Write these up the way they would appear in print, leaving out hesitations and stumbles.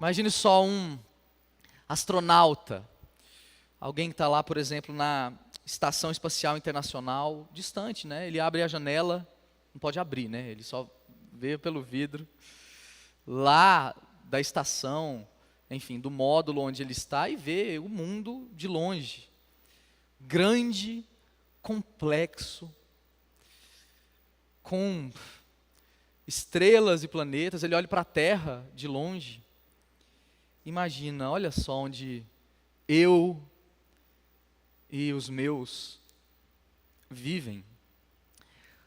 Imagine só um astronauta, alguém que está lá, por exemplo, na Estação Espacial Internacional, distante, né? Ele abre a janela, não pode abrir, né? Ele só vê pelo vidro, lá da estação, enfim, do módulo onde ele está, e vê o mundo de longe. Grande, complexo, com estrelas e planetas. Ele olha para a Terra de longe. Imagina, olha só onde eu e os meus vivem.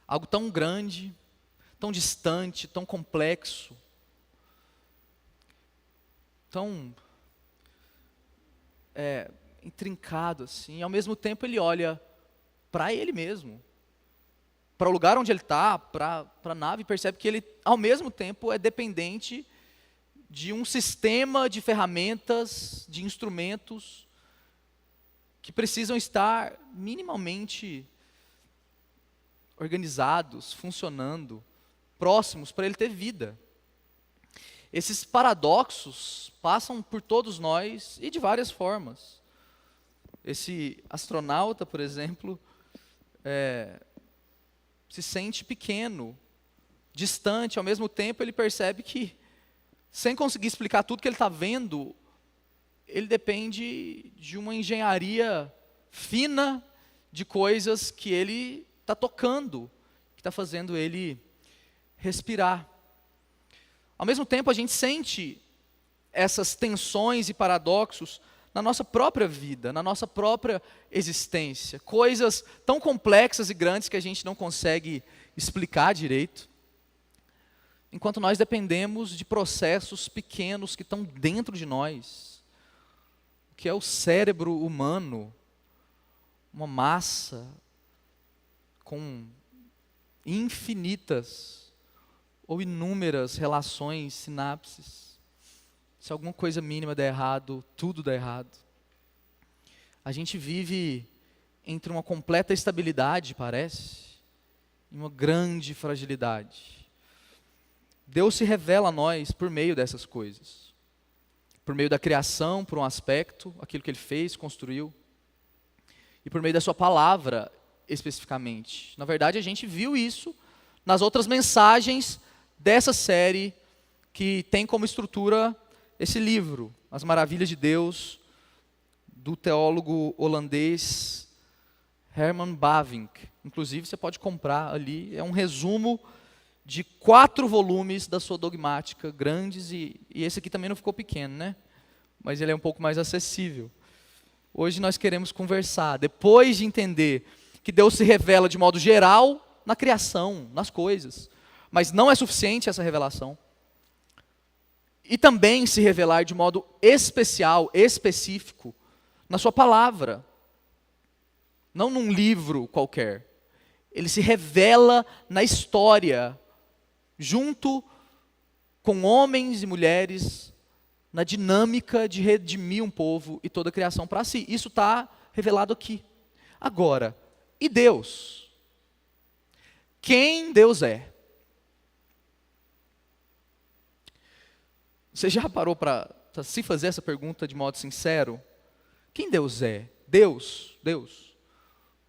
Algo tão grande, tão distante, tão complexo, tão intrincado assim. E ao mesmo tempo ele olha para ele mesmo, para o lugar onde ele está, para a nave, e percebe que ele, ao mesmo tempo, é dependente de um sistema de ferramentas, de instrumentos, que precisam estar minimamente organizados, funcionando, próximos, para ele ter vida. Esses paradoxos passam por todos nós e de várias formas. Esse astronauta, por exemplo, se sente pequeno, distante. Ao mesmo tempo ele percebe que, sem conseguir explicar tudo que ele está vendo, ele depende de uma engenharia fina de coisas que ele está tocando, que está fazendo ele respirar. Ao mesmo tempo a gente sente essas tensões e paradoxos na nossa própria vida, na nossa própria existência. Coisas tão complexas e grandes que a gente não consegue explicar direito. Enquanto nós dependemos de processos pequenos que estão dentro de nós, que é o cérebro humano, uma massa com infinitas ou inúmeras relações, sinapses. Se alguma coisa mínima der errado, tudo dá errado. A gente vive entre uma completa estabilidade, parece, e uma grande fragilidade. Deus se revela a nós por meio dessas coisas. Por meio da criação, por um aspecto, aquilo que Ele fez, construiu. E por meio da sua palavra, especificamente. Na verdade, a gente viu isso nas outras mensagens dessa série, que tem como estrutura esse livro, As Maravilhas de Deus, do teólogo holandês Herman Bavinck. Inclusive, você pode comprar ali, é um resumo de 4 volumes da sua dogmática, grandes, e esse aqui também não ficou pequeno, né? Mas ele é um pouco mais acessível. Hoje nós queremos conversar, depois de entender que Deus se revela de modo geral na criação, nas coisas, mas não é suficiente essa revelação. E também se revelar de modo especial, específico, na sua palavra. Não num livro qualquer. Ele se revela na história, junto com homens e mulheres, na dinâmica de redimir um povo e toda a criação para si. Isso está revelado aqui. Agora, e Deus? Quem Deus é? Você já parou para se fazer essa pergunta de modo sincero? Quem Deus é? Deus.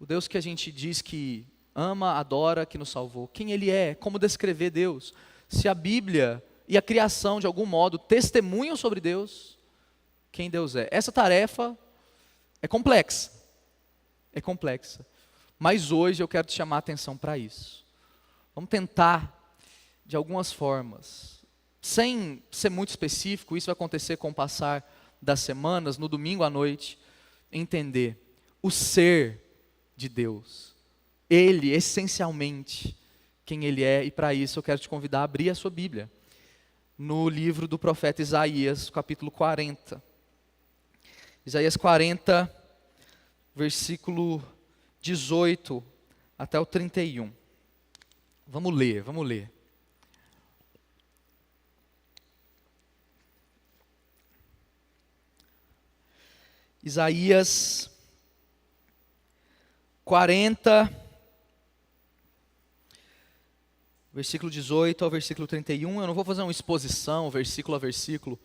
O Deus que a gente diz que ama, adora, que nos salvou. Quem Ele é? Como descrever Deus? Se a Bíblia e a criação, de algum modo, testemunham sobre Deus, quem Deus é? Essa tarefa é complexa. É complexa. Mas hoje eu quero te chamar a atenção para isso. Vamos tentar, de algumas formas, sem ser muito específico, isso vai acontecer com o passar das semanas, no domingo à noite, entender o ser de Deus. Ele, essencialmente, quem Ele é, e para isso eu quero te convidar a abrir a sua Bíblia, no livro do profeta Isaías, capítulo 40. Isaías 40, versículo 18 até o 31. Vamos ler. Isaías 40, versículo 18 ao versículo 31. Eu não vou fazer uma exposição, versículo a versículo,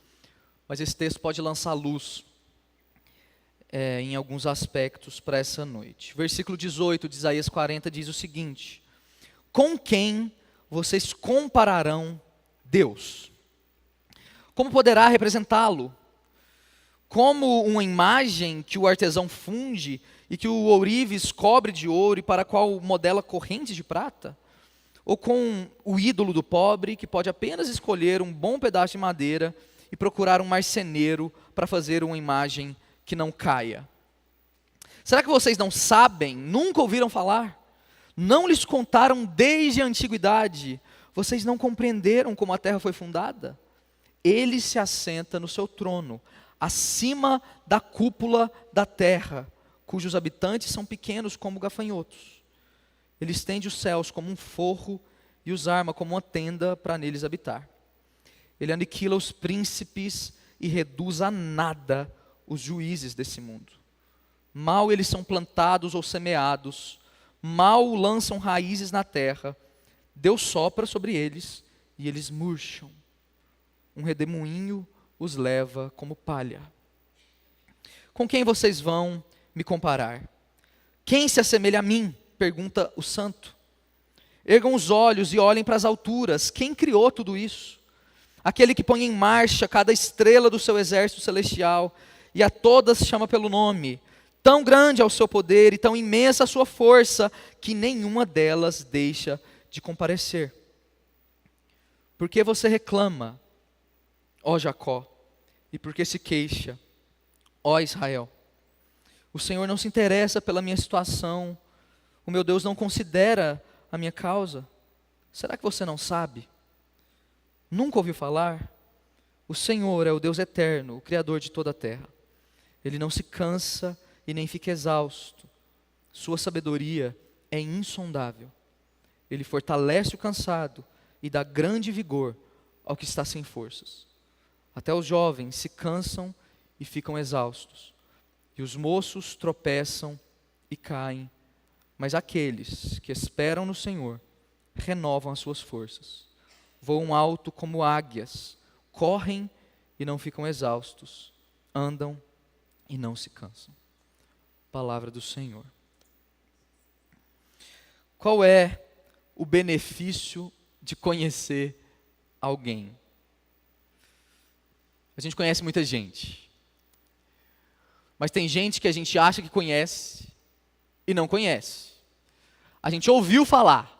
mas esse texto pode lançar luz em alguns aspectos para essa noite. Versículo 18 de Isaías 40 diz o seguinte: com quem vocês compararão Deus? Como poderá representá-lo? Como uma imagem que o artesão funde e que o ourives cobre de ouro e para a qual modela correntes de prata? Ou com o ídolo do pobre que pode apenas escolher um bom pedaço de madeira e procurar um marceneiro para fazer uma imagem que não caia? Será que vocês não sabem, nunca ouviram falar? Não lhes contaram desde a antiguidade? Vocês não compreenderam como a terra foi fundada? Ele se assenta no seu trono, acima da cúpula da terra, cujos habitantes são pequenos como gafanhotos. Ele estende os céus como um forro e os arma como uma tenda para neles habitar. Ele aniquila os príncipes e reduz a nada os juízes desse mundo. Mal eles são plantados ou semeados, mal lançam raízes na terra, Deus sopra sobre eles e eles murcham. Um redemoinho os leva como palha. Com quem vocês vão me comparar? Quem se assemelha a mim? Pergunta o santo. Ergam os olhos e olhem para as alturas. Quem criou tudo isso? Aquele que põe em marcha cada estrela do seu exército celestial e a todas chama pelo nome. Tão grande é o seu poder e tão imensa a sua força que nenhuma delas deixa de comparecer. Por que você reclama, ó Jacó, e por que se queixa, ó Israel? O Senhor não se interessa pela minha situação, o meu Deus não considera a minha causa. Será que você não sabe? Nunca ouviu falar? O Senhor é o Deus eterno, o Criador de toda a terra. Ele não se cansa e nem fica exausto. Sua sabedoria é insondável. Ele fortalece o cansado e dá grande vigor ao que está sem forças. Até os jovens se cansam e ficam exaustos, e os moços tropeçam e caem, mas aqueles que esperam no Senhor renovam as suas forças. Voam alto como águias, correm e não ficam exaustos, andam e não se cansam. Palavra do Senhor. Qual é o benefício de conhecer alguém? A gente conhece muita gente, mas tem gente que a gente acha que conhece e não conhece. A gente ouviu falar,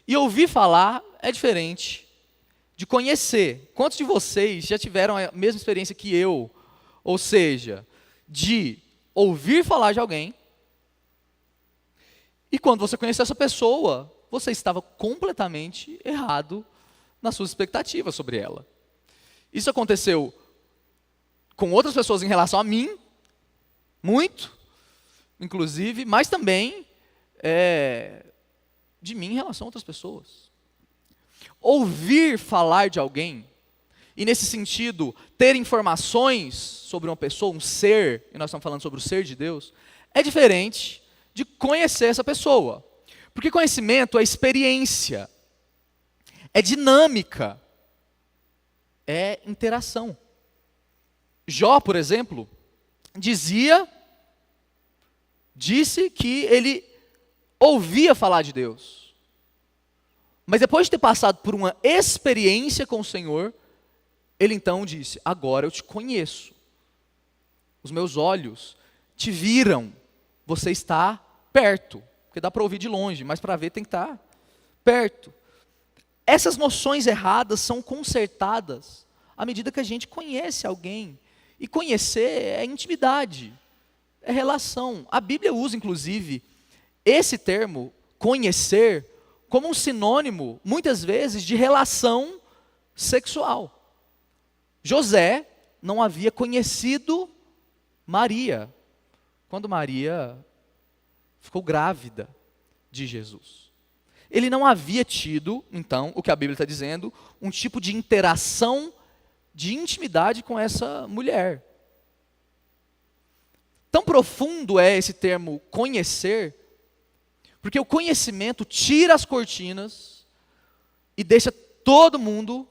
e ouvir falar é diferente de conhecer. Quantos de vocês já tiveram a mesma experiência que eu? Ou seja, de ouvir falar de alguém, e quando você conheceu essa pessoa, você estava completamente errado nas suas expectativas sobre ela. Isso aconteceu com outras pessoas em relação a mim, muito, inclusive, mas também de mim em relação a outras pessoas. Ouvir falar de alguém, e nesse sentido, ter informações sobre uma pessoa, um ser, e nós estamos falando sobre o ser de Deus, é diferente de conhecer essa pessoa. Porque conhecimento é experiência, é dinâmica, é interação. Jó, por exemplo, disse que ele ouvia falar de Deus. Mas depois de ter passado por uma experiência com o Senhor, ele então disse: agora eu te conheço. Os meus olhos te viram. Você está perto. Porque dá para ouvir de longe, mas para ver tem que estar perto. Essas noções erradas são consertadas à medida que a gente conhece alguém. E conhecer é intimidade, é relação. A Bíblia usa, inclusive, esse termo, conhecer, como um sinônimo, muitas vezes, de relação sexual. José não havia conhecido Maria, quando Maria ficou grávida de Jesus. Ele não havia tido, então, o que a Bíblia está dizendo, um tipo de interação, de intimidade com essa mulher. Tão profundo é esse termo conhecer, porque o conhecimento tira as cortinas e deixa todo mundo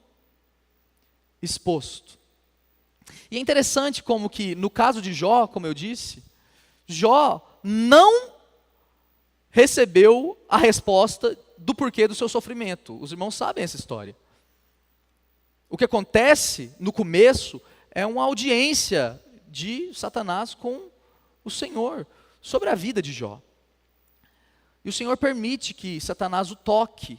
exposto. E é interessante como que, no caso de Jó, como eu disse, Jó não recebeu a resposta do porquê do seu sofrimento. Os irmãos sabem essa história. O que acontece no começo é uma audiência de Satanás com o Senhor sobre a vida de Jó. E o Senhor permite que Satanás o toque.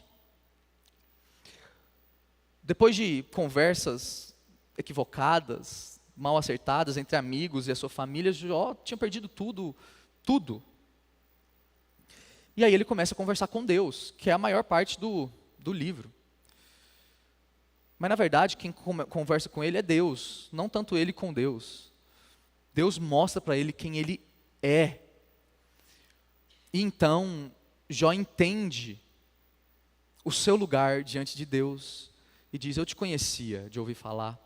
Depois de conversas equivocadas, mal acertadas entre amigos e a sua família, Jó tinha perdido tudo. E aí ele começa a conversar com Deus, que é a maior parte do livro. Mas na verdade quem conversa com ele é Deus, não tanto ele com Deus. Deus mostra para ele quem ele é. E então Jó entende o seu lugar diante de Deus e diz: eu te conhecia de ouvir falar,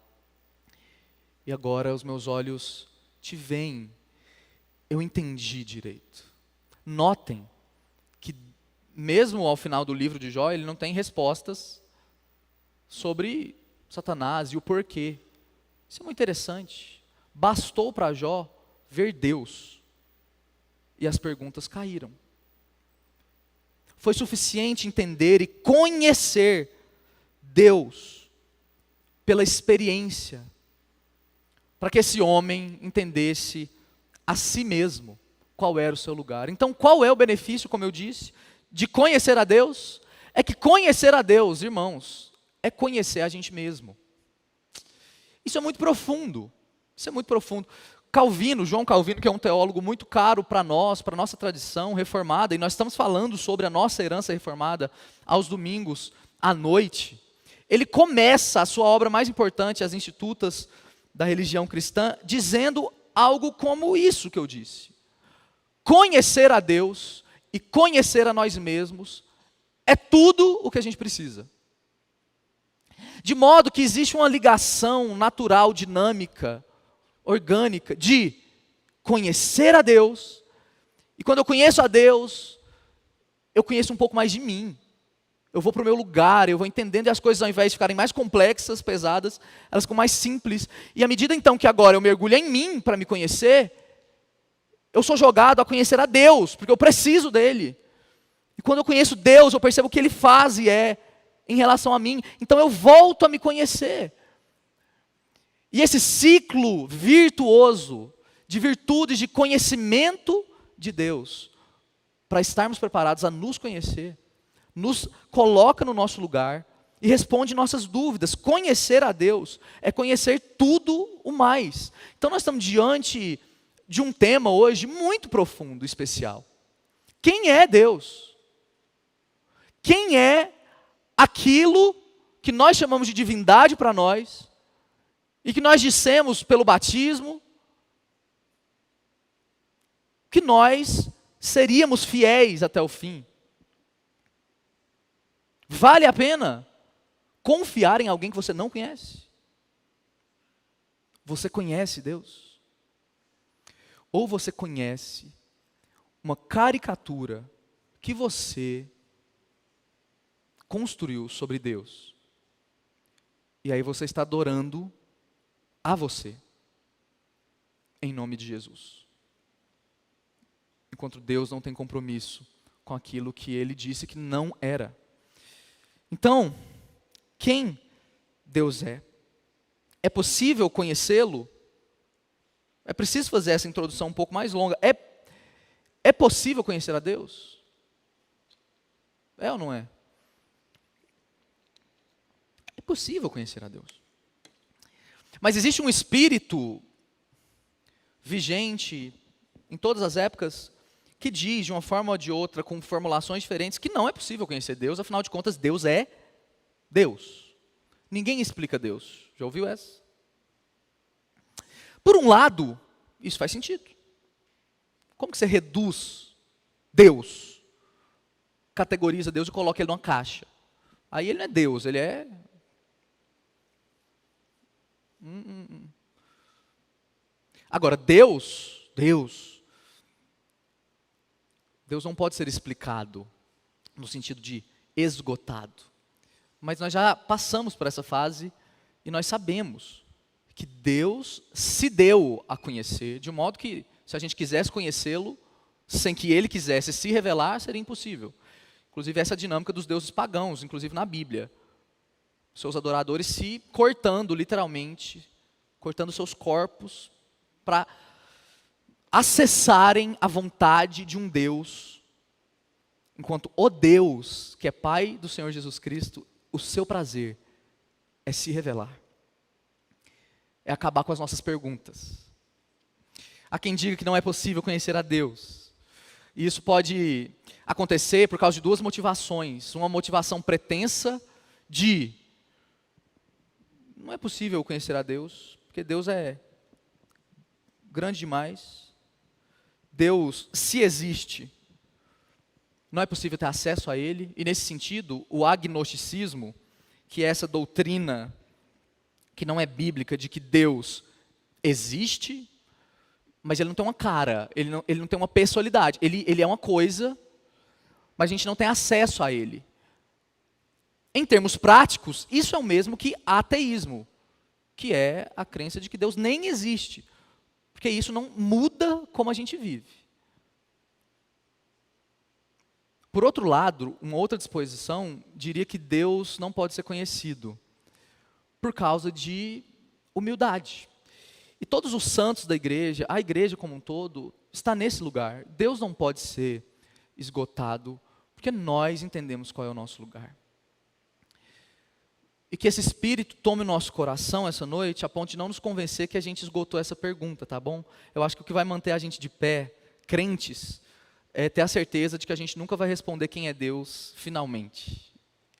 e agora os meus olhos te veem, eu entendi direito. Notem que mesmo ao final do livro de Jó, ele não tem respostas sobre Satanás e o porquê. Isso é muito interessante. Bastou para Jó ver Deus e as perguntas caíram. Foi suficiente entender e conhecer Deus pela experiência, para que esse homem entendesse a si mesmo qual era o seu lugar. Então, qual é o benefício, como eu disse, de conhecer a Deus? É que conhecer a Deus, irmãos, é conhecer a gente mesmo. Isso é muito profundo. Isso é muito profundo. João Calvino, que é um teólogo muito caro para nós, para a nossa tradição reformada, e nós estamos falando sobre a nossa herança reformada aos domingos à noite. Ele começa a sua obra mais importante, As Institutas da Religião Cristã, dizendo algo como isso que eu disse. Conhecer a Deus e conhecer a nós mesmos é tudo o que a gente precisa. De modo que existe uma ligação natural, dinâmica, orgânica, de conhecer a Deus, e quando eu conheço a Deus, eu conheço um pouco mais de mim. Eu vou para o meu lugar, eu vou entendendo, e as coisas, ao invés de ficarem mais complexas, pesadas, elas ficam mais simples. E à medida então que agora eu mergulho em mim para me conhecer, eu sou jogado a conhecer a Deus, porque eu preciso dele. E quando eu conheço Deus, eu percebo o que ele faz e é em relação a mim. Então eu volto a me conhecer. E esse ciclo virtuoso de virtudes de conhecimento de Deus, para estarmos preparados a nos conhecer, nos coloca no nosso lugar e responde nossas dúvidas. Conhecer a Deus é conhecer tudo o mais. Então nós estamos diante de um tema hoje muito profundo, especial. Quem é Deus? Quem é aquilo que nós chamamos de divindade para nós e que nós dissemos pelo batismo que nós seríamos fiéis até o fim? Vale a pena confiar em alguém que você não conhece? Você conhece Deus? Ou você conhece uma caricatura que você construiu sobre Deus? E aí você está adorando a você, em nome de Jesus. Enquanto Deus não tem compromisso com aquilo que Ele disse que não era. Então, quem Deus é? É possível conhecê-lo? É preciso fazer essa introdução um pouco mais longa. É possível conhecer a Deus? É ou não é? É possível conhecer a Deus. Mas existe um espírito vigente em todas as épocas que diz de uma forma ou de outra, com formulações diferentes, que não é possível conhecer Deus, afinal de contas, Deus é Deus. Ninguém explica Deus. Já ouviu essa? Por um lado, isso faz sentido. Como que você reduz Deus? Categoriza Deus e coloca ele numa caixa. Aí ele não é Deus, ele é... Agora, Deus não pode ser explicado no sentido de esgotado. Mas nós já passamos por essa fase e nós sabemos que Deus se deu a conhecer, de um modo que, se a gente quisesse conhecê-lo, sem que ele quisesse se revelar, seria impossível. Inclusive, essa é a dinâmica dos deuses pagãos, inclusive na Bíblia. Seus adoradores se cortando, literalmente, cortando seus corpos para acessarem a vontade de um Deus, enquanto o Deus, que é Pai do Senhor Jesus Cristo, o seu prazer é se revelar, é acabar com as nossas perguntas. Há quem diga que não é possível conhecer a Deus, e isso pode acontecer por causa de duas motivações. Uma motivação pretensa de não é possível conhecer a Deus, porque Deus é grande demais. Deus, se existe, não é possível ter acesso a Ele. E nesse sentido, o agnosticismo, que é essa doutrina que não é bíblica de que Deus existe, mas Ele não tem uma cara, Ele não tem uma personalidade. Ele é uma coisa, mas a gente não tem acesso a Ele. Em termos práticos, isso é o mesmo que ateísmo, que é a crença de que Deus nem existe, porque isso não muda como a gente vive. Por outro lado, uma outra disposição diria que Deus não pode ser conhecido por causa de humildade. E todos os santos da igreja, a igreja como um todo, está nesse lugar. Deus não pode ser esgotado, porque nós entendemos qual é o nosso lugar. E que esse Espírito tome o nosso coração essa noite, a ponto de não nos convencer que a gente esgotou essa pergunta, tá bom? Eu acho que o que vai manter a gente de pé, crentes, é ter a certeza de que a gente nunca vai responder quem é Deus, finalmente.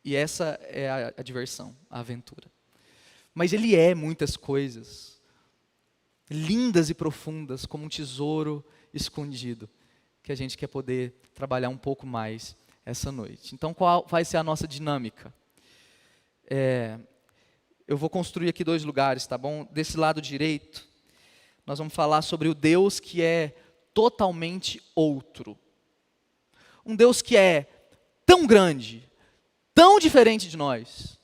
E essa é a diversão, a aventura. Mas Ele é muitas coisas, lindas e profundas, como um tesouro escondido, que a gente quer poder trabalhar um pouco mais essa noite. Então, qual vai ser a nossa dinâmica? Eu vou construir aqui dois lugares, tá bom? Desse lado direito, nós vamos falar sobre o Deus que é totalmente outro. Um Deus que é tão grande, tão diferente de nós,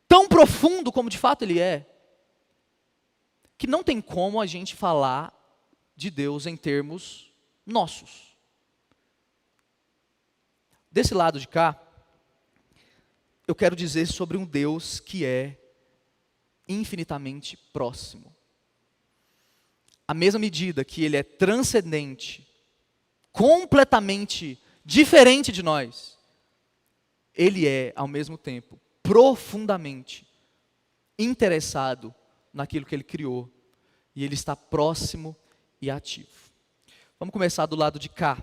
tão profundo como de fato Ele é, que não tem como a gente falar de Deus em termos nossos. Desse lado de cá, eu quero dizer sobre um Deus que é infinitamente próximo. À mesma medida que Ele é transcendente, completamente diferente de nós, Ele é, ao mesmo tempo, profundamente interessado naquilo que Ele criou. E Ele está próximo e ativo. Vamos começar do lado de cá.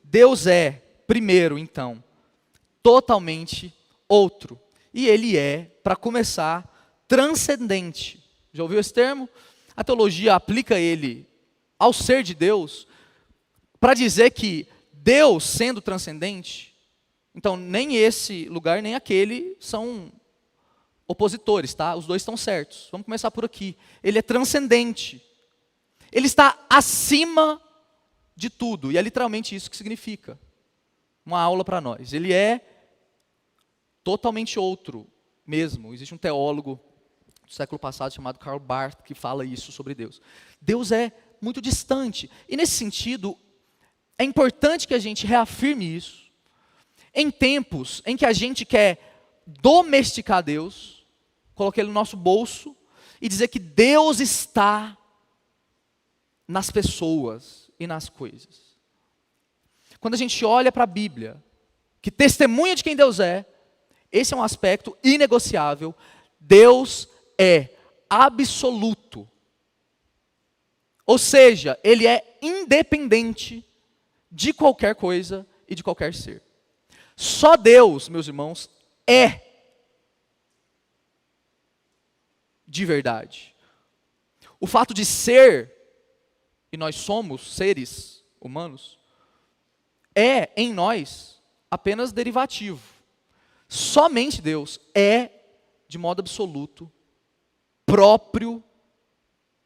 Deus é, primeiro então, totalmente outro. E Ele é, para começar, transcendente. Já ouviu esse termo? A teologia aplica ele ao ser de Deus para dizer que Deus, sendo transcendente, então nem esse lugar nem aquele são opositores, tá? Os dois estão certos. Vamos começar por aqui. Ele é transcendente. Ele está acima de tudo. E é literalmente isso que significa. Uma aula para nós. Ele é totalmente outro mesmo. Existe um teólogo do século passado chamado Karl Barth que fala isso sobre Deus. Deus é muito distante. E nesse sentido, é importante que a gente reafirme isso. Em tempos em que a gente quer domesticar Deus, colocar Ele no nosso bolso e dizer que Deus está nas pessoas e nas coisas. Quando a gente olha para a Bíblia, que testemunha de quem Deus é, esse é um aspecto inegociável. Deus é absoluto. Ou seja, Ele é independente de qualquer coisa e de qualquer ser. Só Deus, meus irmãos, é de verdade. O fato de ser, e nós somos seres humanos, é em nós apenas derivativo. Somente Deus é, de modo absoluto, próprio,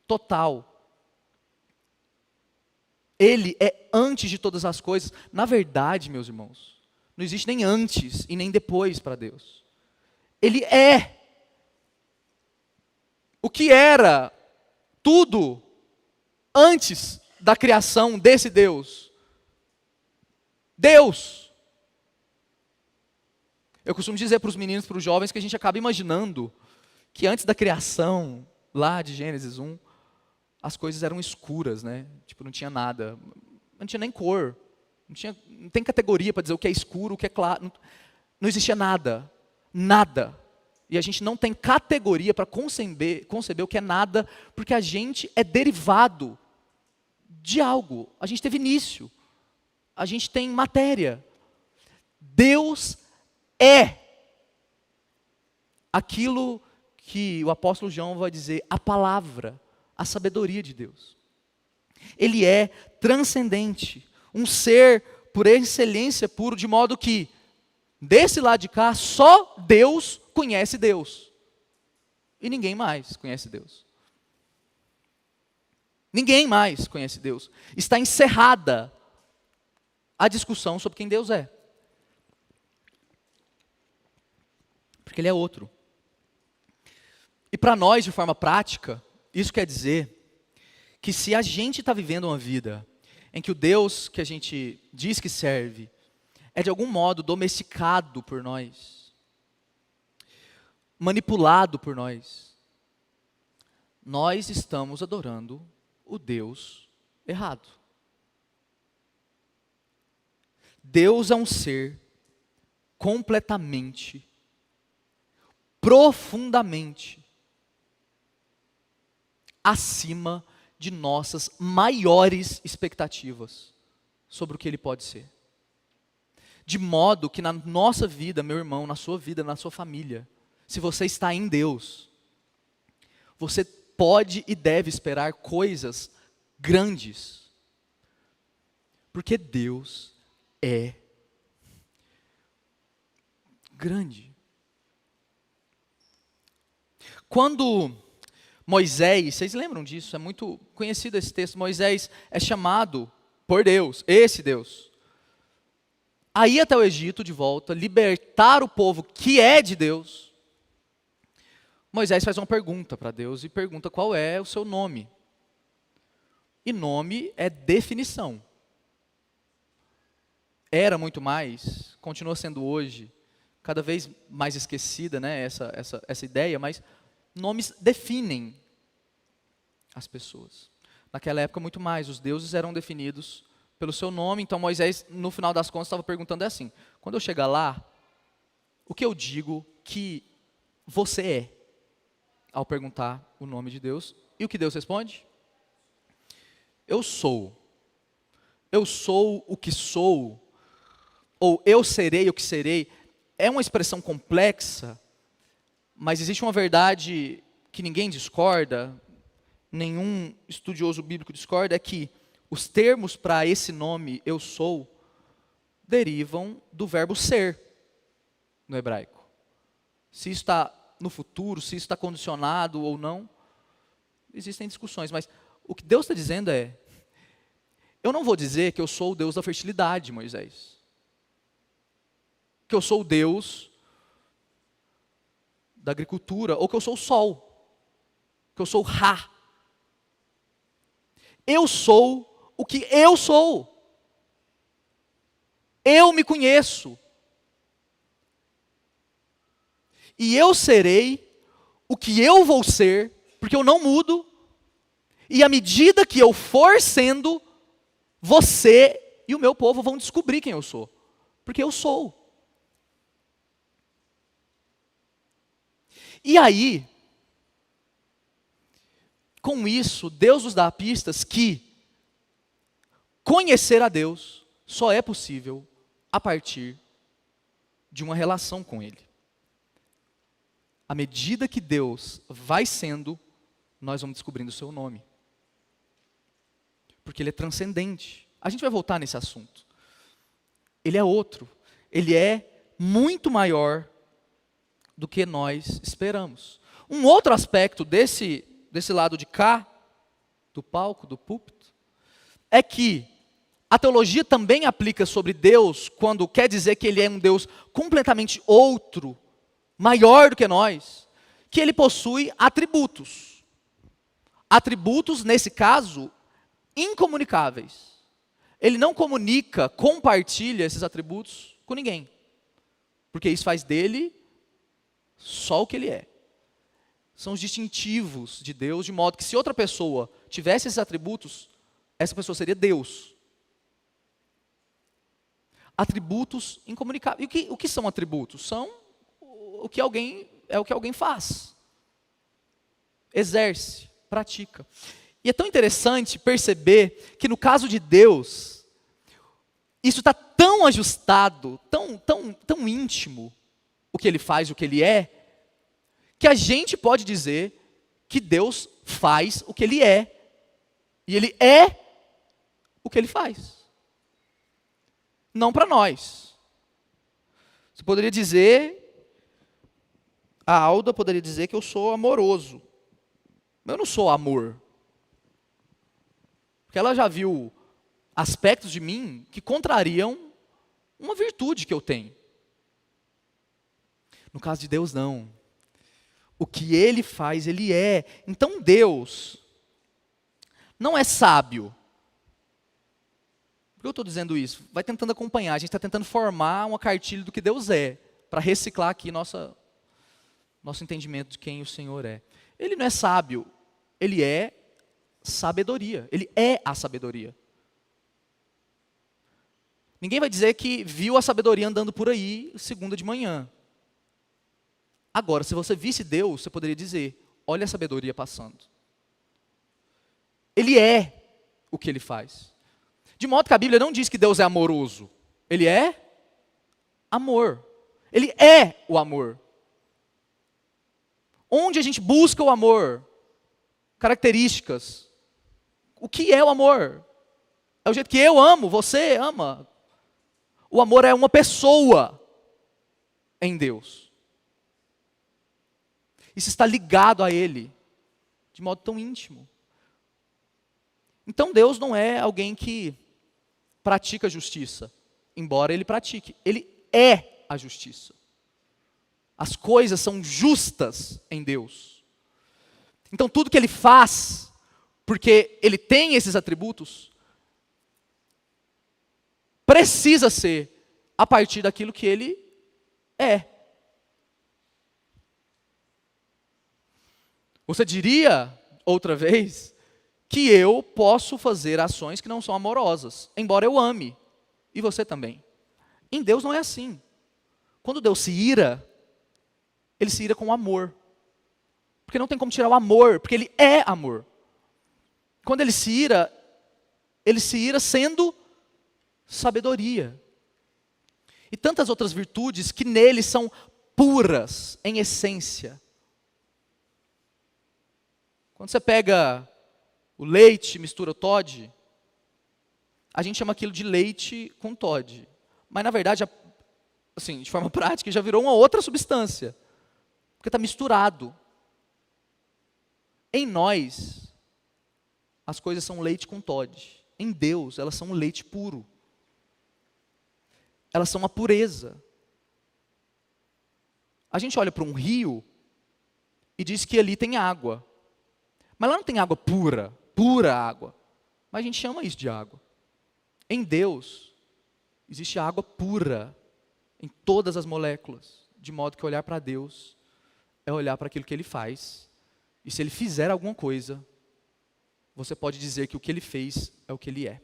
total. Ele é antes de todas as coisas. Na verdade, meus irmãos, não existe nem antes e nem depois para Deus. Ele é. O que era tudo antes da criação desse Deus? Deus. Eu costumo dizer para os meninos, para os jovens, que a gente acaba imaginando que antes da criação, lá de Gênesis 1, as coisas eram escuras, né? Tipo, não tinha nada. Não tinha nem cor. Não tem categoria para dizer o que é escuro, o que é claro. Não existia nada. Nada. E a gente não tem categoria para conceber o que é nada, porque a gente é derivado de algo. A gente teve início. A gente tem matéria. Deus é aquilo que o apóstolo João vai dizer, a palavra, a sabedoria de Deus. Ele é transcendente, um ser por excelência puro, de modo que, desse lado de cá, só Deus conhece Deus. E ninguém mais conhece Deus. Ninguém mais conhece Deus. Está encerrada a discussão sobre quem Deus é. Porque Ele é outro. E para nós, de forma prática, isso quer dizer que se a gente está vivendo uma vida em que o Deus que a gente diz que serve é de algum modo domesticado por nós, manipulado por nós, nós estamos adorando o Deus errado. Deus é um ser completamente, profundamente acima de nossas maiores expectativas sobre o que Ele pode ser. De modo que na nossa vida, meu irmão, na sua vida, na sua família, se você está em Deus, você pode e deve esperar coisas grandes. Porque Deus é grande. Quando Moisés, vocês lembram disso? É muito conhecido esse texto. Moisés é chamado por Deus, esse Deus, a ir até o Egito de volta, libertar o povo que é de Deus. Moisés faz uma pergunta para Deus e pergunta qual é o seu nome. E nome é definição. Era muito mais, continua sendo hoje, cada vez mais esquecida, né, essa ideia, mas nomes definem as pessoas. Naquela época, muito mais, os deuses eram definidos pelo seu nome. Então Moisés, no final das contas, estava perguntando assim: quando eu chegar lá, o que eu digo que você é? Ao perguntar o nome de Deus. E o que Deus responde? Eu sou. Eu sou o que sou. Ou eu serei o que serei. É uma expressão complexa, mas existe uma verdade que ninguém discorda, nenhum estudioso bíblico discorda, é que os termos para esse nome, eu sou, derivam do verbo ser, no hebraico. Se isso está no futuro, se isso está condicionado ou não, existem discussões, mas o que Deus está dizendo é, eu não vou dizer que eu sou o Deus da fertilidade, Moisés. Que eu sou o Deus da agricultura, ou que eu sou o sol, que eu sou o Ra. Eu sou o que eu sou. Eu me conheço. E eu serei o que eu vou ser, porque eu não mudo, e à medida que eu for sendo, você e o meu povo vão descobrir quem eu sou, porque eu sou. E aí, com isso, Deus nos dá pistas que conhecer a Deus só é possível a partir de uma relação com Ele. À medida que Deus vai sendo, nós vamos descobrindo o seu nome. Porque Ele é transcendente. A gente vai voltar nesse assunto. Ele é outro. Ele é muito maior do que nós esperamos. Um outro aspecto desse lado de cá, do palco, do púlpito, é que a teologia também aplica sobre Deus quando quer dizer que Ele é um Deus completamente outro, maior do que nós, que Ele possui atributos. Atributos, nesse caso, incomunicáveis. Ele não comunica, compartilha esses atributos com ninguém. Porque isso faz dele só o que ele é. São os distintivos de Deus, de modo que se outra pessoa tivesse esses atributos, essa pessoa seria Deus. Atributos incomunicáveis. E o que são atributos? São o que alguém faz. Exerce, pratica. E é tão interessante perceber que no caso de Deus, isso está tão ajustado, tão íntimo, o que ele faz, o que ele é, que a gente pode dizer que Deus faz o que ele é. E ele é o que ele faz. Não para nós. Você poderia dizer, a Alda poderia dizer que eu sou amoroso. Mas eu não sou amor. Porque ela já viu aspectos de mim que contrariam uma virtude que eu tenho. No caso de Deus, não. O que ele faz, ele é. Então Deus não é sábio. Por que eu estou dizendo isso? Vai tentando acompanhar. A gente está tentando formar uma cartilha do que Deus é, para reciclar aqui nosso entendimento de quem o Senhor é. Ele não é sábio, ele é sabedoria. Ele é a sabedoria. Ninguém vai dizer que viu a sabedoria andando por aí segunda de manhã. Agora, se você visse Deus, você poderia dizer, olha a sabedoria passando. Ele é o que ele faz. De modo que a Bíblia não diz que Deus é amoroso. Ele é amor. Ele é o amor. Onde a gente busca o amor? Características. O que é o amor? É o jeito que eu amo, você ama. O amor é uma pessoa em Deus. Isso está ligado a Ele, de modo tão íntimo. Então Deus não é alguém que pratica justiça, embora Ele pratique. Ele é a justiça. As coisas são justas em Deus. Então tudo que Ele faz, porque Ele tem esses atributos, precisa ser a partir daquilo que Ele é. Você diria, outra vez, que eu posso fazer ações que não são amorosas, embora eu ame, e você também. Em Deus não é assim. Quando Deus se ira, Ele se ira com amor. Porque não tem como tirar o amor, porque Ele é amor. Quando Ele se ira sendo sabedoria. E tantas outras virtudes que nele são puras, em essência. Quando você pega o leite, mistura o Toddy, a gente chama aquilo de leite com Toddy. Mas na verdade, assim, de forma prática, já virou uma outra substância. Porque está misturado. Em nós, as coisas são leite com Toddy. Em Deus, elas são um leite puro. Elas são uma pureza. A gente olha para um rio e diz que ali tem água. Mas lá não tem água pura, pura água. Mas a gente chama isso de água. Em Deus, existe água pura em todas as moléculas. De modo que olhar para Deus é olhar para aquilo que Ele faz. E se Ele fizer alguma coisa, você pode dizer que o que Ele fez é o que Ele é.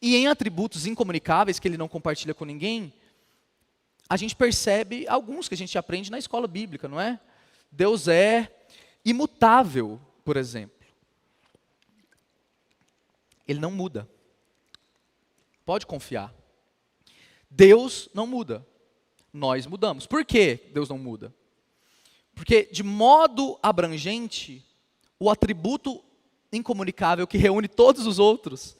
E em atributos incomunicáveis que Ele não compartilha com ninguém, a gente percebe alguns que a gente aprende na escola bíblica, não é? Deus é imutável, por exemplo. Ele não muda. Pode confiar. Deus não muda. Nós mudamos. Por que Deus não muda? Porque, de modo abrangente, o atributo incomunicável que reúne todos os outros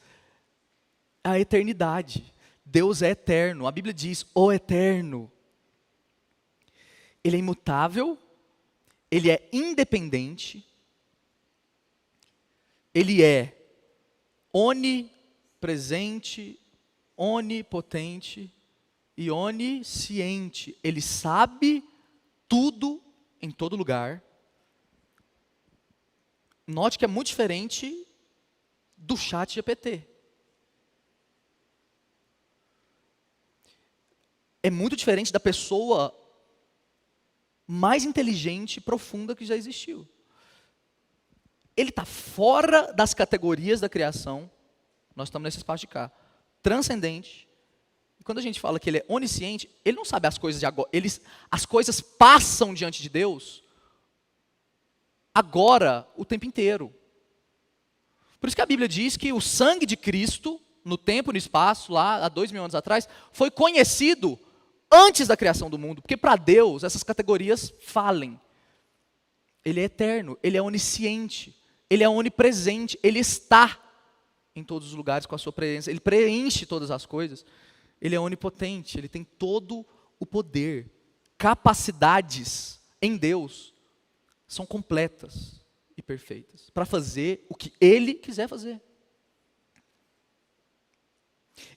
é a eternidade. Deus é eterno. A Bíblia diz, o eterno. Ele é imutável. Ele é independente, Ele é onipresente, onipotente e onisciente. Ele sabe tudo em todo lugar. Note que é muito diferente do chat GPT. É muito diferente da pessoa mais inteligente e profunda que já existiu. Ele está fora das categorias da criação. Nós estamos nesse espaço de cá. Transcendente. E quando a gente fala que ele é onisciente, ele não sabe as coisas de agora. As coisas passam diante de Deus agora, o tempo inteiro. Por isso que a Bíblia diz que o sangue de Cristo, no tempo e no espaço, lá há 2000 anos atrás, foi conhecido antes da criação do mundo. Porque para Deus, essas categorias falem. Ele é eterno, ele é onisciente, ele é onipresente, ele está em todos os lugares com a sua presença, ele preenche todas as coisas, ele é onipotente, ele tem todo o poder. Capacidades em Deus são completas e perfeitas para fazer o que ele quiser fazer.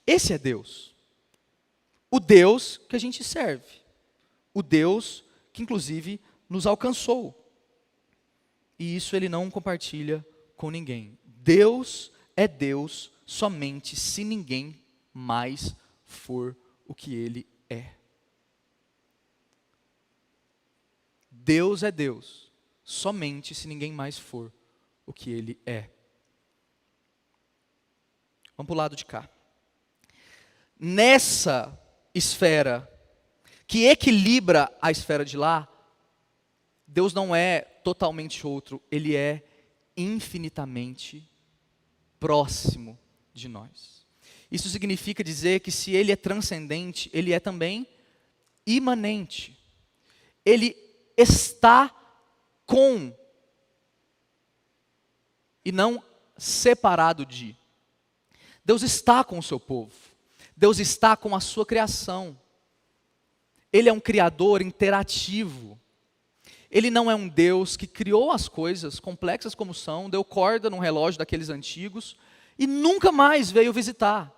Esse é Deus. O Deus que a gente serve. O Deus que inclusive nos alcançou. E isso ele não compartilha com ninguém. Deus é Deus somente se ninguém mais for o que ele é. Deus é Deus somente se ninguém mais for o que ele é. Vamos para o lado de cá. Nessa esfera que equilibra a esfera de lá, Deus não é totalmente outro, ele é infinitamente próximo de nós. Isso significa dizer que se ele é transcendente, ele é também imanente. Ele está com e não separado de. Deus está com o seu povo. Deus está com a sua criação. Ele é um criador interativo. Ele não é um Deus que criou as coisas, complexas como são, deu corda num relógio daqueles antigos e nunca mais veio visitar.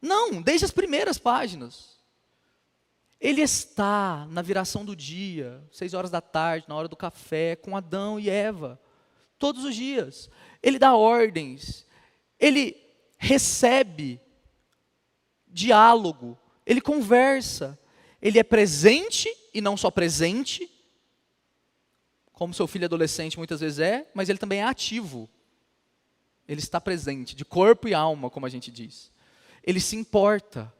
Não, desde as primeiras páginas. Ele está na viração do dia, 6 horas da tarde, na hora do café, com Adão e Eva, todos os dias. Ele dá ordens, ele recebe diálogo, ele conversa, ele é presente e não só presente, como seu filho adolescente muitas vezes é, mas ele também é ativo. Ele está presente, de corpo e alma, como a gente diz. Ele se importa.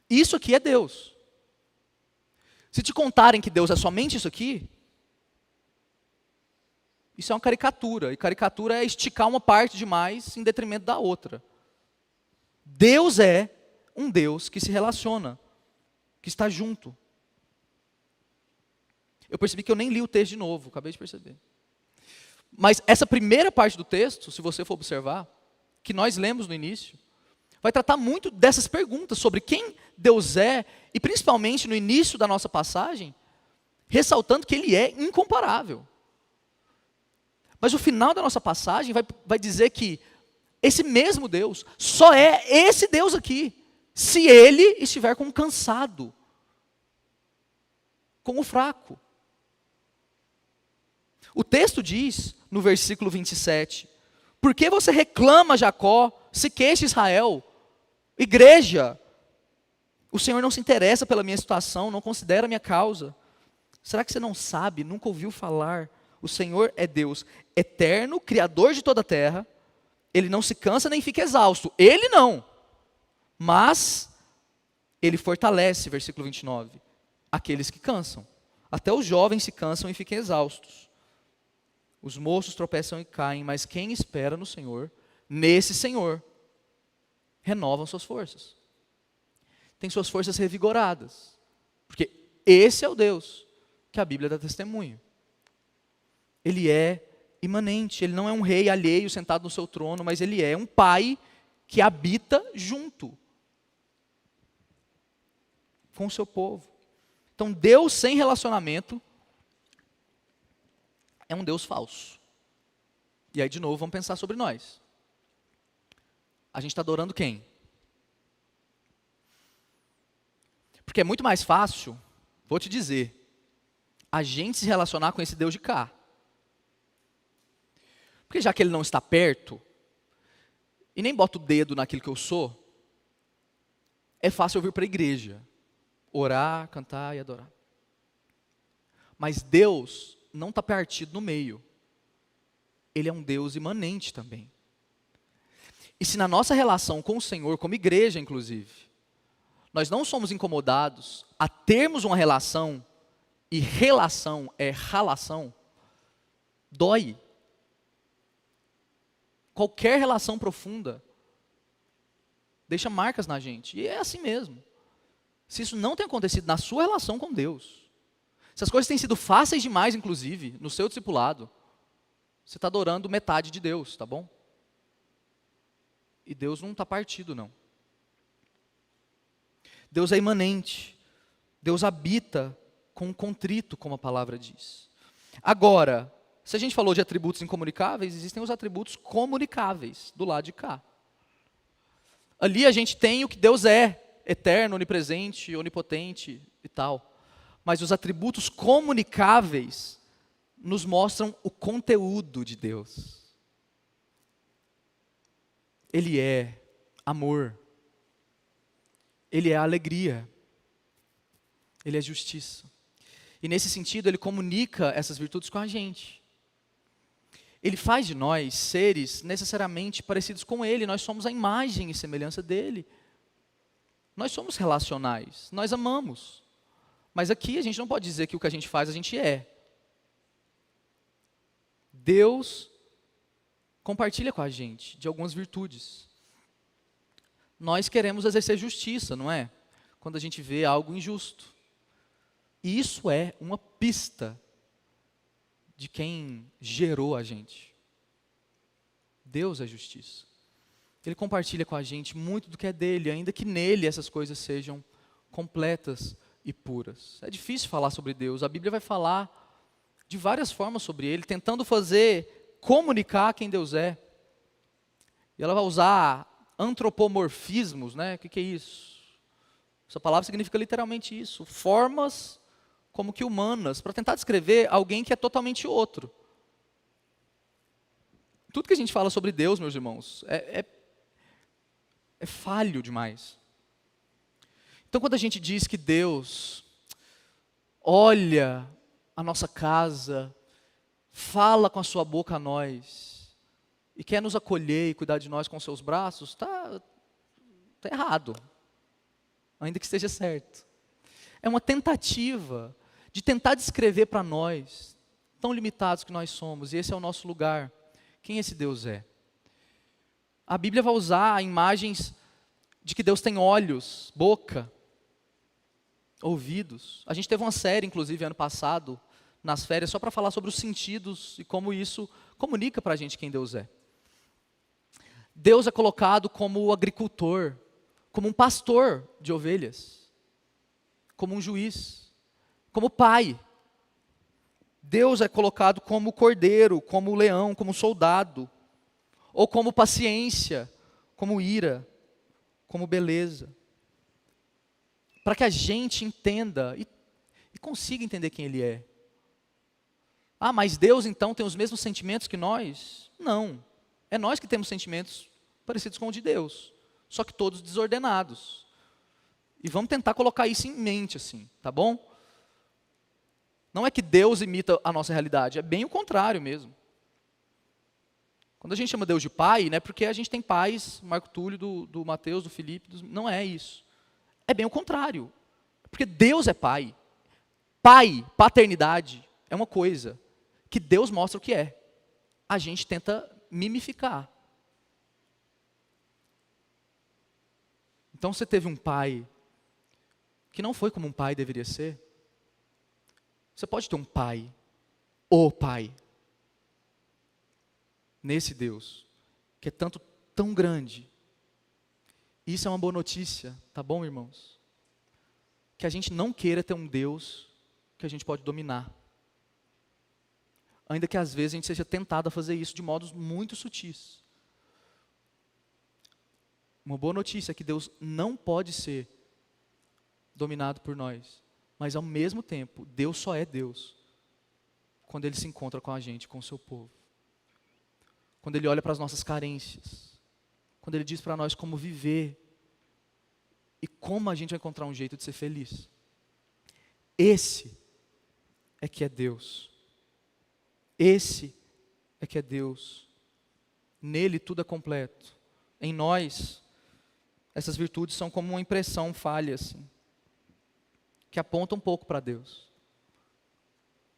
Isso aqui é Deus. Se te contarem que Deus é somente isso aqui, isso é uma caricatura. E caricatura é esticar uma parte demais em detrimento da outra. Deus é um Deus que se relaciona, que está junto. Eu percebi que eu nem li o texto de novo, acabei de perceber. Mas essa primeira parte do texto, se você for observar, que nós lemos no início, vai tratar muito dessas perguntas sobre quem Deus é, e principalmente no início da nossa passagem, ressaltando que Ele é incomparável. Mas o final da nossa passagem vai dizer que esse mesmo Deus só é esse Deus aqui, se Ele estiver com o cansado, com o fraco. O texto diz, no versículo 27, por que você reclama, Jacó, se queixa, Israel? Igreja, o Senhor não se interessa pela minha situação, não considera a minha causa. Será que você não sabe, nunca ouviu falar? O Senhor é Deus eterno, Criador de toda a terra. Ele não se cansa nem fica exausto. Ele não. Mas Ele fortalece, versículo 29, aqueles que cansam. Até os jovens se cansam e ficam exaustos. Os moços tropeçam e caem, mas quem espera no Senhor, nesse Senhor, renovam suas forças. Tem suas forças revigoradas. Porque esse é o Deus que a Bíblia dá testemunho. Ele é imanente, ele não é um rei alheio sentado no seu trono, mas ele é um pai que habita junto com o seu povo. Então Deus sem relacionamento é um Deus falso. E aí de novo vamos pensar sobre nós. A gente está adorando quem? Porque é muito mais fácil, vou te dizer, a gente se relacionar com esse Deus de cá. Porque já que ele não está perto, e nem bota o dedo naquilo que eu sou, é fácil eu vir para a igreja, orar, cantar e adorar. Mas Deus não está partido no meio. Ele é um Deus imanente também. E se na nossa relação com o Senhor, como igreja inclusive, nós não somos incomodados a termos uma relação, e relação é relação, dói. Qualquer relação profunda deixa marcas na gente. E é assim mesmo. Se isso não tem acontecido na sua relação com Deus, se as coisas têm sido fáceis demais, inclusive, no seu discipulado, você está adorando metade de Deus, tá bom? E Deus não está partido, não. Deus é imanente. Deus habita com um contrito, como a palavra diz. Agora, se a gente falou de atributos incomunicáveis, existem os atributos comunicáveis, do lado de cá. Ali a gente tem o que Deus é, eterno, onipresente, onipotente e tal. Mas os atributos comunicáveis nos mostram o conteúdo de Deus. Ele é amor. Ele é alegria. Ele é justiça. E nesse sentido, ele comunica essas virtudes com a gente. Ele faz de nós seres necessariamente parecidos com ele. Nós somos a imagem e semelhança dele. Nós somos relacionais. Nós amamos. Mas aqui a gente não pode dizer que o que a gente faz, a gente é. Deus compartilha com a gente de algumas virtudes. Nós queremos exercer justiça, não é? Quando a gente vê algo injusto. E isso é uma pista de quem gerou a gente. Deus é justiça. Ele compartilha com a gente muito do que é dele, ainda que nele essas coisas sejam completas e puras. É difícil falar sobre Deus. A Bíblia vai falar de várias formas sobre ele, tentando comunicar quem Deus é. E ela vai usar antropomorfismos, né? O que é isso? Essa palavra significa literalmente isso. Formas como que humanas, para tentar descrever alguém que é totalmente outro. Tudo que a gente fala sobre Deus, meus irmãos, é falho demais. Então, quando a gente diz que Deus olha a nossa casa, fala com a sua boca a nós, e quer nos acolher e cuidar de nós com seus braços, está errado, ainda que esteja certo. É uma tentativa de tentar descrever para nós, tão limitados que nós somos, e esse é o nosso lugar, quem esse Deus é. A Bíblia vai usar imagens de que Deus tem olhos, boca, ouvidos. A gente teve uma série, inclusive, ano passado, nas férias, só para falar sobre os sentidos e como isso comunica para a gente quem Deus é. Deus é colocado como agricultor, como um pastor de ovelhas, como um juiz, como pai. Deus é colocado como cordeiro, como leão, como soldado, ou como paciência, como ira, como beleza. Para que a gente entenda e consiga entender quem Ele é. Ah, mas Deus então tem os mesmos sentimentos que nós? Não. É nós que temos sentimentos parecidos com o de Deus, só que todos desordenados. E vamos tentar colocar isso em mente, assim, tá bom? Não é que Deus imita a nossa realidade, é bem o contrário mesmo. Quando a gente chama Deus de pai, não é porque a gente tem pais, Marco Túlio, do Mateus, do Felipe, não é isso. É bem o contrário. Porque Deus é pai. Pai, paternidade, é uma coisa que Deus mostra o que é. A gente tenta mimificar. Então você teve um pai que não foi como um pai deveria ser. Você pode ter um pai, o pai, nesse Deus, que é tão grande. Isso é uma boa notícia, tá bom, irmãos? Que a gente não queira ter um Deus que a gente pode dominar. Ainda que às vezes a gente seja tentado a fazer isso de modos muito sutis. Uma boa notícia é que Deus não pode ser dominado por nós. Mas ao mesmo tempo, Deus só é Deus quando Ele se encontra com a gente, com o seu povo. quando Ele olha para as nossas carências, quando Ele diz para nós como viver e como a gente vai encontrar um jeito de ser feliz. Esse é que é Deus. Esse é que é Deus. Nele tudo é completo. Em nós, essas virtudes são como uma impressão falha, assim, que aponta um pouco para Deus.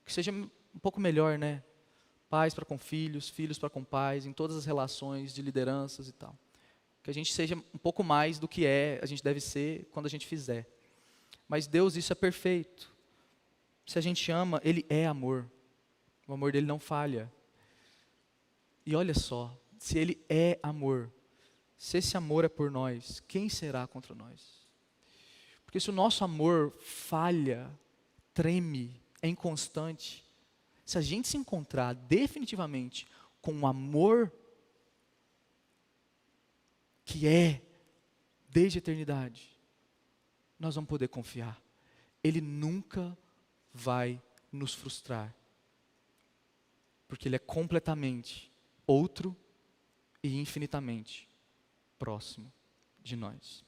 Que seja um pouco melhor, né? Pais para com filhos, filhos para com pais, em todas as relações de lideranças e tal. Que a gente seja um pouco mais do que a gente deve ser quando a gente fizer. Mas Deus, isso é perfeito. Se a gente ama, Ele é amor. O amor dele não falha. E olha só, se Ele é amor, se esse amor é por nós, quem será contra nós? Porque se o nosso amor falha, treme, é inconstante, se a gente se encontrar definitivamente com um amor que é desde a eternidade, nós vamos poder confiar. Ele nunca vai nos frustrar. Porque Ele é completamente outro e infinitamente próximo de nós.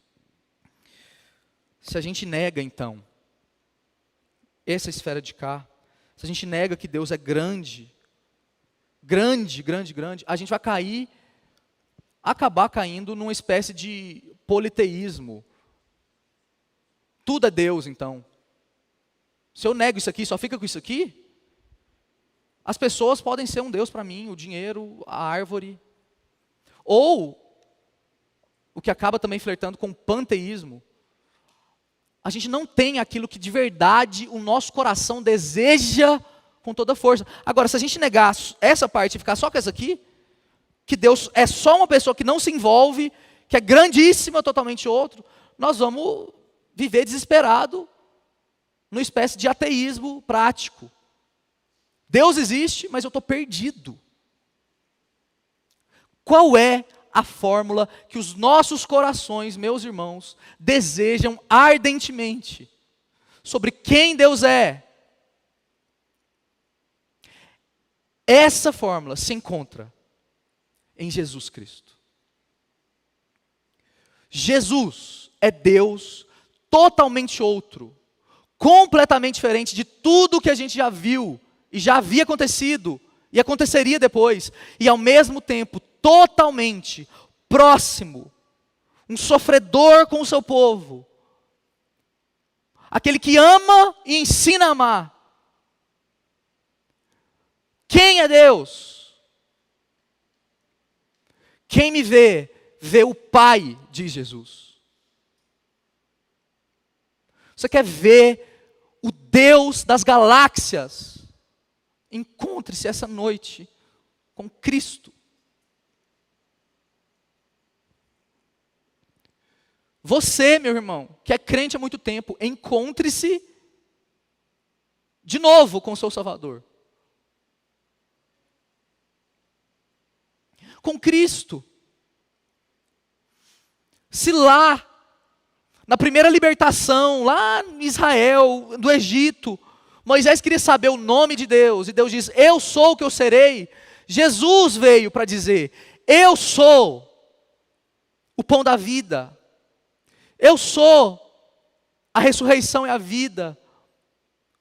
Se a gente nega, então, essa esfera de cá, se a gente nega que Deus é grande, grande, grande, grande, a gente vai acabar caindo numa espécie de politeísmo. Tudo é Deus, então. Se eu nego isso aqui, só fica com isso aqui? As pessoas podem ser um Deus para mim, o dinheiro, a árvore. Ou, o que acaba também flertando com o panteísmo, a gente não tem aquilo que de verdade o nosso coração deseja com toda força. Agora, se a gente negar essa parte e ficar só com essa aqui, que Deus é só uma pessoa que não se envolve, que é grandíssima, totalmente outro, nós vamos viver desesperado numa espécie de ateísmo prático. Deus existe, mas eu estou perdido. Qual é a fórmula que os nossos corações, meus irmãos, desejam ardentemente sobre quem Deus é? Essa fórmula se encontra em Jesus Cristo. Jesus é Deus totalmente outro, completamente diferente de tudo que a gente já viu e já havia acontecido e aconteceria depois, e ao mesmo tempo totalmente próximo, um sofredor com o seu povo, aquele que ama e ensina a amar. Quem é Deus? Quem me vê, vê o Pai, diz Jesus. Você quer ver o Deus das galáxias? Encontre-se essa noite com Cristo. Você, meu irmão, que é crente há muito tempo, encontre-se de novo com o seu Salvador. Com Cristo. Se lá, na primeira libertação, lá em Israel, do Egito, Moisés queria saber o nome de Deus, e Deus diz, eu sou o que eu serei. Jesus veio para dizer, eu sou o pão da vida. Eu sou a ressurreição e a vida,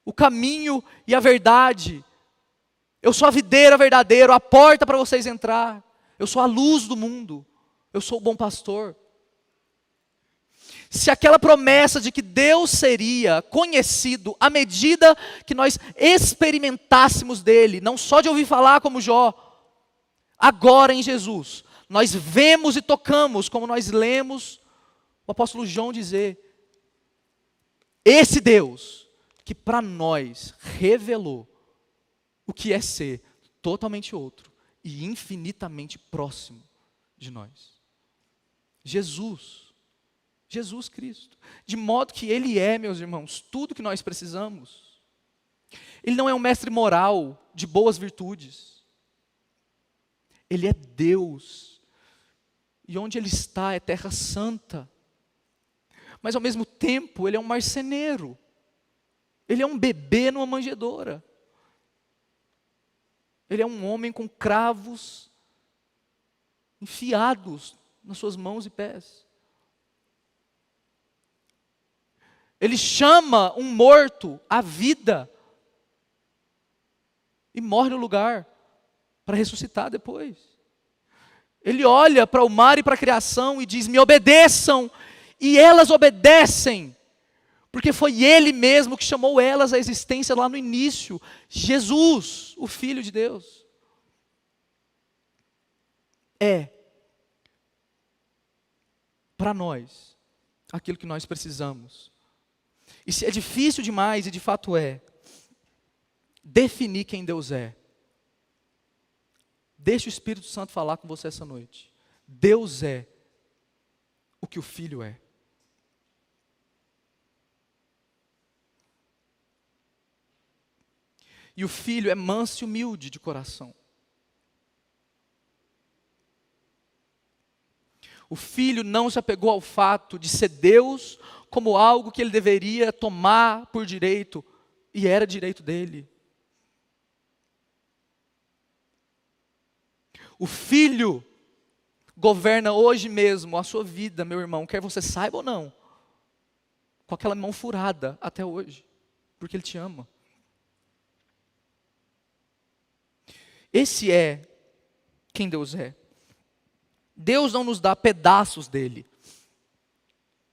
o caminho e a verdade. Eu sou a videira verdadeira, a porta para vocês entrar. Eu sou a luz do mundo. Eu sou o bom pastor. Se aquela promessa de que Deus seria conhecido à medida que nós experimentássemos dele, não só de ouvir falar como Jó, agora em Jesus, nós vemos e tocamos, como nós lemos o apóstolo João dizer, esse Deus que para nós revelou o que é ser totalmente outro e infinitamente próximo de nós. Jesus Cristo. De modo que Ele é, meus irmãos, tudo que nós precisamos. Ele não é um mestre moral de boas virtudes. Ele é Deus. E onde Ele está é terra santa. Mas ao mesmo tempo, Ele é um marceneiro. Ele é um bebê numa manjedoura. Ele é um homem com cravos enfiados nas suas mãos e pés. Ele chama um morto à vida e morre no lugar para ressuscitar depois. Ele olha para o mar e para a criação e diz: me obedeçam, e elas obedecem, porque foi Ele mesmo que chamou elas à existência lá no início, Jesus, o Filho de Deus. É, para nós, aquilo que nós precisamos. E se é difícil demais, e de fato é, definir quem Deus é, deixe o Espírito Santo falar com você essa noite. Deus é o que o Filho é. E o Filho é manso e humilde de coração. O Filho não se apegou ao fato de ser Deus como algo que ele deveria tomar por direito, e era direito dele. O Filho governa hoje mesmo a sua vida, meu irmão, quer você saiba ou não, com aquela mão furada até hoje, porque Ele te ama. Esse é quem Deus é. Deus não nos dá pedaços dele.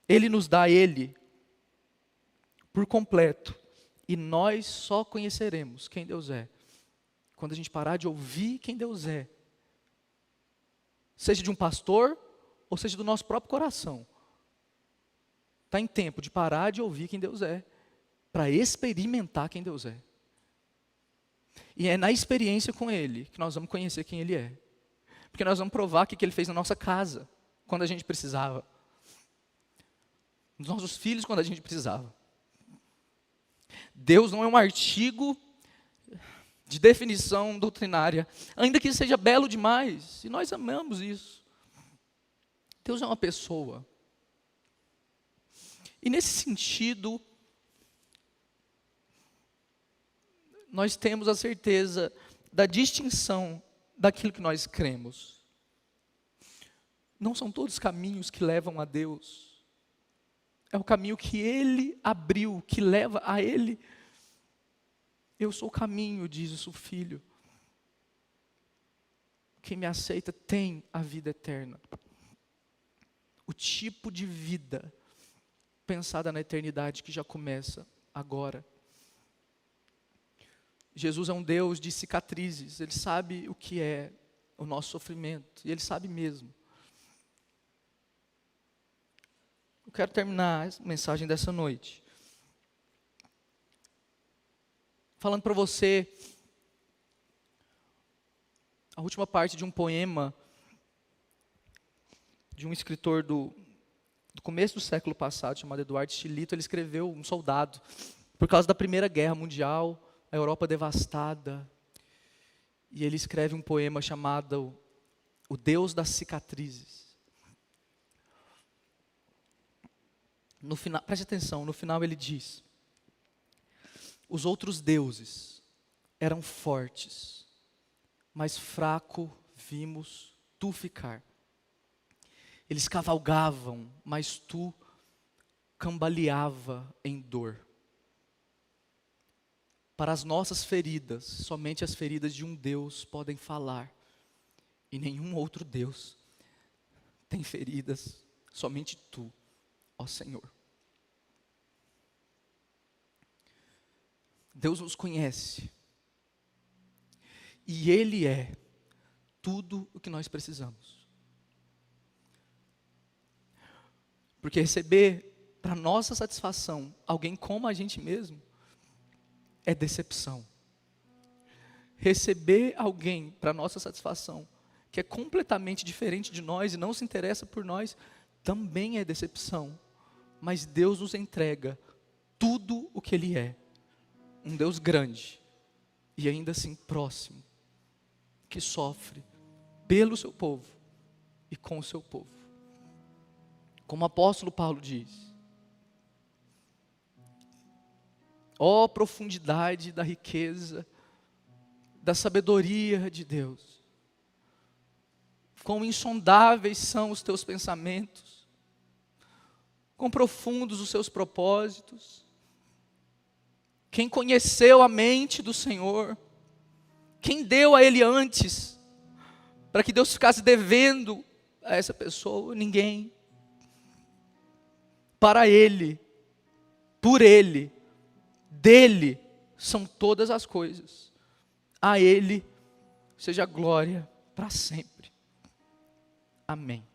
Ele nos dá Ele por completo. E nós só conheceremos quem Deus é quando a gente parar de ouvir quem Deus é. Seja de um pastor, ou seja do nosso próprio coração. Está em tempo de parar de ouvir quem Deus é, para experimentar quem Deus é. E é na experiência com Ele que nós vamos conhecer quem Ele é. Porque nós vamos provar o que Ele fez na nossa casa, quando a gente precisava. Nos nossos filhos, quando a gente precisava. Deus não é um artigo de definição doutrinária, ainda que seja belo demais, e nós amamos isso. Deus é uma pessoa. E nesse sentido, nós temos a certeza da distinção daquilo que nós cremos. Não são todos caminhos que levam a Deus. É o caminho que Ele abriu, que leva a Ele. Eu sou o caminho, diz o Filho. Quem me aceita tem a vida eterna. O tipo de vida pensada na eternidade que já começa agora. Jesus é um Deus de cicatrizes. Ele sabe o que é o nosso sofrimento. E Ele sabe mesmo. Eu quero terminar a mensagem dessa noite falando para você a última parte de um poema de um escritor do começo do século passado, chamado Eduardo Stilito. Ele escreveu, um soldado, por causa da Primeira Guerra Mundial, a Europa devastada. E ele escreve um poema chamado O Deus das Cicatrizes. No final, preste atenção, no final ele diz: os outros deuses eram fortes, mas fraco vimos tu ficar. Eles cavalgavam, mas tu cambaleava em dor. Para as nossas feridas, somente as feridas de um Deus podem falar, e nenhum outro Deus tem feridas, somente tu, ó Senhor. Deus nos conhece, e Ele é tudo o que nós precisamos. Porque receber para nossa satisfação alguém como a gente mesmo é decepção. Receber alguém para nossa satisfação que é completamente diferente de nós e não se interessa por nós também é decepção. Mas Deus nos entrega tudo o que Ele é. Um Deus grande e ainda assim próximo, que sofre pelo seu povo e com o seu povo. Como o apóstolo Paulo diz: ó profundidade da riqueza, da sabedoria de Deus. quão insondáveis são os teus pensamentos, quão profundos os seus propósitos. Quem conheceu a mente do Senhor, quem deu a Ele antes, para que Deus ficasse devendo a essa pessoa? Ninguém. Para Ele, por Ele, dele são todas as coisas. A Ele seja glória para sempre. Amém.